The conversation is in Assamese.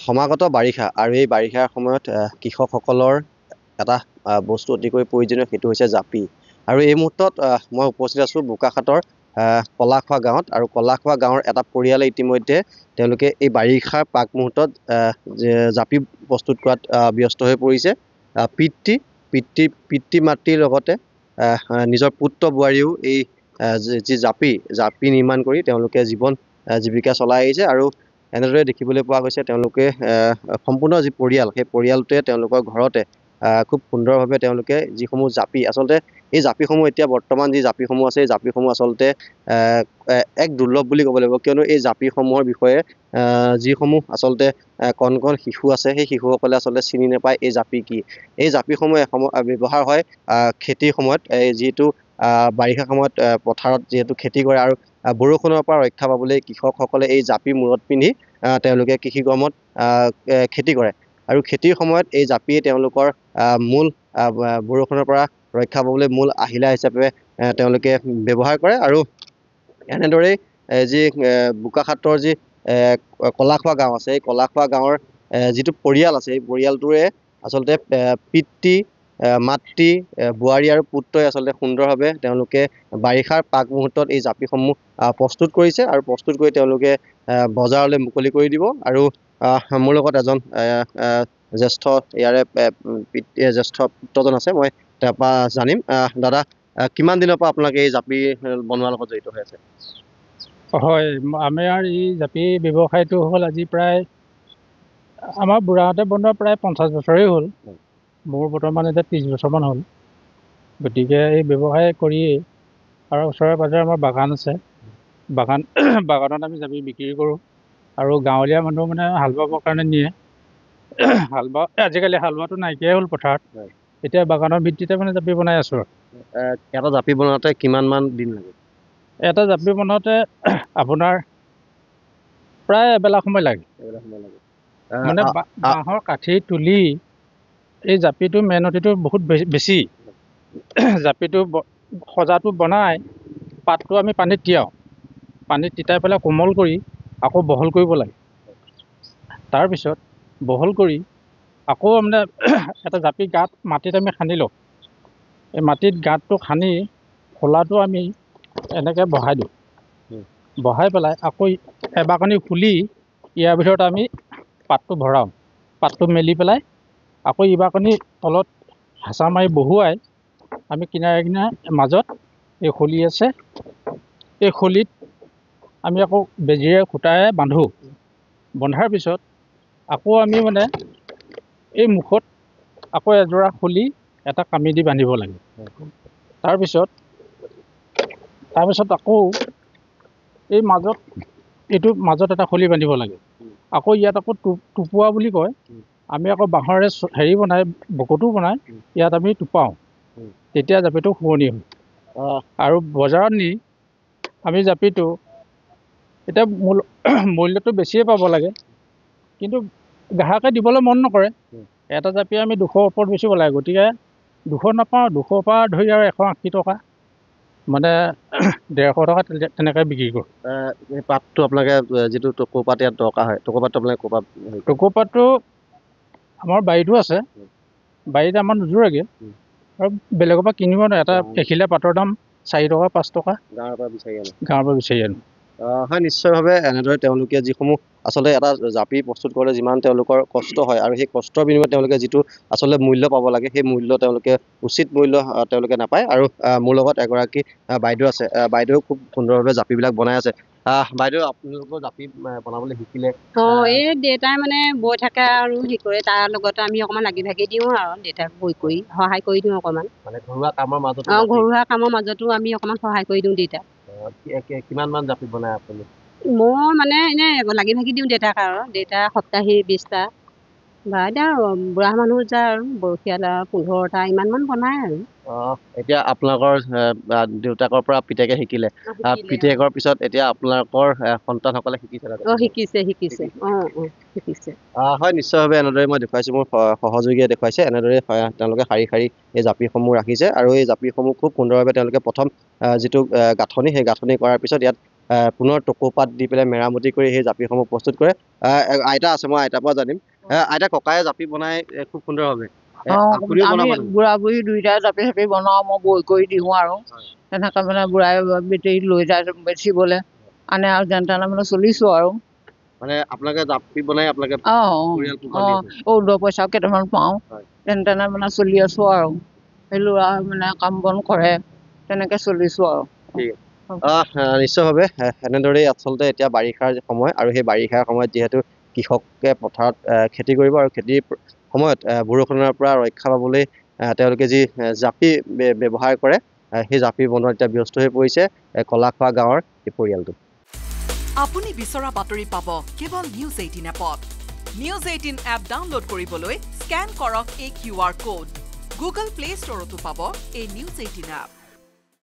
সমাগত বাৰিষা আৰু এই বাৰিষাৰ সময়ত কৃষকসকলৰ এটা বস্তু অতিকৈ প্ৰয়োজনীয়, সেইটো হৈছে জাপি। আৰু এই মুহূৰ্তত মই উপস্থিত আছোঁ বোকাখাটৰ কলাখোৱা গাঁৱত। আৰু কলাখোৱা গাঁৱৰ এটা পৰিয়ালে ইতিমধ্যে তেওঁলোকে এই বাৰিষাৰ প্ৰাক মুহূৰ্তত জাপি প্ৰস্তুত কৰাত ব্যস্ত হৈ পৰিছে। পিতৃ মাতৃৰ লগতে নিজৰ পুত্ৰ বোৱাৰীও এই যি জাপি নিৰ্মাণ কৰি তেওঁলোকে জীৱিকা চলাই আহিছে। আৰু এনেদৰে দেখিবলৈ পোৱা গৈছে তেওঁলোকে সম্পূৰ্ণ যি পৰিয়াল, সেই পৰিয়ালটোৱে তেওঁলোকৰ ঘৰতে খুব সুন্দৰভাৱে তেওঁলোকে যিসমূহ জাপি, আচলতে এই জাপিসমূহ এতিয়া বৰ্তমান যি জাপিসমূহ আছে, এই জাপিসমূহ আচলতে এক দুৰ্লভ বুলি ক'ব লাগিব। কিয়নো এই জাপিসমূহৰ বিষয়ে যিসমূহ আচলতে কণ কণ শিশু আছে, সেই শিশুসকলে আচলতে চিনি নাপায় এই জাপি কি। এই জাপিসমূহ ব্যৱহাৰ হয় খেতিৰ সময়ত, যিহেতু বাৰিষা সময়ত পথাৰত যিহেতু খেতি কৰে আৰু বৰষুণৰ পৰা ৰক্ষা পাবলৈ কৃষকসকলে এই জাপি মূৰত পিন্ধি তেওঁলোকে কৃষি কৰ্মত খেতি কৰে। আৰু খেতিৰ সময়ত এই জাপিয়ে তেওঁলোকৰ মূল বৰষুণৰ পৰা ৰক্ষা পাবলৈ মূল আহিলা হিচাপে তেওঁলোকে ব্যৱহাৰ কৰে। আৰু এনেদৰেই যি বোকাখাটৰ যি কলাখোৱা গাঁও আছে, এই কলাখোৱা গাঁৱৰ যিটো পৰিয়াল আছে, এই পৰিয়ালটোৰে আচলতে পিতৃ মাতৃ বোৱাৰী আৰু পুত্ৰই আচলতে সুন্দৰভাৱে তেওঁলোকে বাৰিষাৰ প্ৰাক মুহূৰ্তত এই জাপিসমূহ প্ৰস্তুত কৰিছে। আৰু প্ৰস্তুত কৰি তেওঁলোকে বজাৰলৈ মুকলি কৰি দিব। আৰু মোৰ লগত এজন জ্যেষ্ঠ পুত্ৰজন আছে, মই তাৰ পৰা জানিম। দাদা, কিমান দিনৰ পৰা আপোনালোকে এই জাপি বনোৱাৰ লগত জড়িত হৈ আছে? হয়, আমাৰ এই জাপি ব্যৱসায়টো হ'ল আজি প্ৰায় আমাৰ বুঢ়াহঁতে বনোৱা প্ৰায় 50 বছৰেই হ'ল। মোৰ বৰ্তমান এতিয়া 30 বছৰমান হ'ল। গতিকে এই ব্যৱসায় কৰিয়েই, আৰু ওচৰে পাঁজৰে আমাৰ বাগান আছে, বাগানত আমি জাপি বিক্ৰী কৰোঁ। আৰু গাঁৱলীয়া মানুহ মানে হাল বাবৰ কাৰণে নিয়ে। আজিকালি হাল বোৱাটো নাইকিয়াই হ'ল পথাৰত। এতিয়া বাগানৰ ভিত্তিতে মানে জাপি বনাই আছোঁ। এটা জাপি বনাওঁতে কিমান মান দিন লাগে? এটা জাপি বনাওঁতে আপোনাৰ প্ৰায় এবেলা সময় লাগে। মানে বাঁহৰ কাঠি তুলি এই জাপিটো মেহনতিটো বহুত বেছি। জাপিটো সজাটো বনাই পাতটো আমি পানীত তিয়াওঁ, পানীত তিতাই পেলাই কোমল কৰি আকৌ বহল কৰিব লাগে। তাৰপিছত বহল কৰি আকৌ মানে এটা জাপি গাঁত মাটিত আমি খান্দি লওঁ। এই মাটিত গাঁতটো খান্দি খোলাটো আমি এনেকৈ বহাই দিওঁ। বহাই পেলাই আকৌ এবাকনি খুলি ইয়াৰ ভিতৰত আমি পাতটো ভৰাওঁ। পাতটো মেলি পেলাই আকৌ ইবাকনি তলত হেঁচা মাৰি বহুৱাই আমি কিনাৰে কিনাৰে মাজত এই খলি আছে, এই খলিত আমি আকৌ বেজীৰে সূতাৰে বান্ধো। বন্ধাৰ পিছত আকৌ আমি মানে এই মুখত আকৌ এযোৰা খলি এটা কামি দি বান্ধিব লাগে। তাৰপিছত আকৌ এই মাজত এটা খলি বান্ধিব লাগে। আকৌ ইয়াত আকৌ টোপোৱা বুলি কয়। আমি আকৌ বাঁহৰে হেৰি বনাই, বকতো বনাই ইয়াত আমি টোপাওঁ, তেতিয়া জাপিটো শুৱনি হয়। আৰু বজাৰত নি আমি জাপিটো এতিয়া মূল্যটো বেছিয়ে পাব লাগে, কিন্তু গ্ৰাহকে দিবলৈ মন নকৰে। এটা জাপি আমি 200 ওপৰত বেচিব লাগে। গতিকে 200 নাপাওঁ, 200 পৰা ধৰি আৰু 180 টকা, মানে 150 টকা তেনেকৈ বিক্ৰী কৰোঁ। এই পাতটো আপোনালোকে যিটো টকৌপাত ইয়াত দৰকাৰ হয়, টকৌপাতটো আপোনালোকে ক'ৰপৰা? টকৌপাতটো আমাৰ বাৰীতো আছে, বাৰীত আমাৰ নোজোৰেগৈ আৰু বেলেগৰ পৰা কিনিব নোৱাৰে। এটা এখিলা পাতৰ দাম 4 টকা 5 টকা। গাঁৱৰ পৰা বিচাৰি আনো। হয়, নিশ্চয়ভাৱে এনেদৰে তেওঁলোকে যিসমূহ আচলতে এটা জাপি প্ৰস্তুত কৰোঁতে যিমান তেওঁলোকৰ কষ্ট হয়, আৰু সেই কষ্টৰ বিনিময়ত তেওঁলোকে যিটো আচলতে মূল্য পাব লাগে, সেই মূল্য তেওঁলোকে উচিত মূল্য তেওঁলোকে নাপায়। আৰু মোৰ লগত এগৰাকী বাইদেউ আছে, বাইদেউ খুব সুন্দৰভাৱে জাপিবিলাক বনাই আছে। বাইদেউ, আপোনালোকৰ জাপি বনাবলৈ শিকিলে? এই দেউতাই মানে বৈ থাকে আৰু হেৰি কৰে, তাৰ লগতে আমি অকণমান লাগি ভাগি দিওঁ আৰু দেউতাক বৈ কৰি সহায় কৰি দিওঁ অকণমান। মানে ঘৰুৱা কামৰ মাজত? ঘৰুৱা কামৰ মাজতো আমি অকণমান সহায় কৰি দিওঁ দেউতাক। কিমান মান জাপি বনায় আপুনি? মই মানে এনেই লাগি ভাগি দিওঁ দেউতাক, আৰু দেউতা সপ্তাহী 20টা, বা এতিয়া বুঢ়া মানুহ যায় আৰু বয়সীয়াল 15টা ইমানমান বনায় আৰু। এতিয়া আপোনালোকৰ দেউতাকৰ পৰা পিতেকে শিকিলে, পিতেকৰ পিছত এতিয়া আপোনালোকৰ সন্তানসকলে শিকিছে? শিকিছে। হয়, নিশ্চয়ভাৱে এনেদৰে মই দেখুৱাইছোঁ, মোৰ সহযোগীয়ে দেখুৱাইছে। এনেদৰে তেওঁলোকে শাৰী শাৰী এই জাপিসমূহ ৰাখিছে, আৰু এই জাপিসমূহ খুব সুন্দৰভাৱে তেওঁলোকে প্ৰথম যিটো গাঁথনি, সেই গাঁথনি কৰাৰ পিছত ইয়াত পুনৰ টকৌপাত দি পেলাই মেৰামতি কৰি সেই জাপিসমূহ প্ৰস্তুত কৰে। আইতা আছে, মই আইতাৰ পৰা জানিম। আইতা, ককায়ে জাপি বনাই খুব সুন্দৰভাৱে। আপুনিও আমি বনাব জানো? বুঢ়া বুঢ়ী দুইটাই জাপি চাপি বনাওঁ, মই বৈ কৰি দিওঁ আৰু তেনেকৈ মানে বুঢ়াই বেটেৰী লৈ যায় বেচিবলৈ আনে আৰু যেন তেনে মানে চলিছোঁ আৰু মানে আপোনালোকে জাপি বনাই আপোনালোকে পৰিয়াল পোহপাল দি আছে? অৰুণোদয় পইচাও কেইটামান পাওঁ, হয়। যেন তেনে মানে চলি আছোঁ আৰু সেই ল'ৰা মানে কাম বন কৰে, তেনেকৈ চলিছোঁ আৰু। ঠিক আছে। নিশ্চয়ভাৱে এনেদৰেই আচলতে এতিয়া বাৰিষাৰ সময়, আৰু সেই বাৰিষাৰ সময়ত যিহেতু কৃষকে পথাৰত খেতি কৰিব, আৰু খেতিৰ সময়ত বৰষুণৰ পৰা ৰক্ষা পাবলৈ তেওঁলোকে যি জাপি ব্যৱহাৰ কৰে, সেই জাপি বনোৱাত এতিয়া ব্যস্ত হৈ পৰিছে কলাখোৱা গাঁৱৰ এই পৰিয়ালটো। আপুনি বিচৰা বাতৰি পাব কেৱল নিউজ 18 এপত। নিউজ 18 এপ ডাউনলোড কৰিবলৈ স্কেন কৰক এই QR কোড। গুগল প্লে ষ্টৰতো পাব এই নিউজ 18 এপ।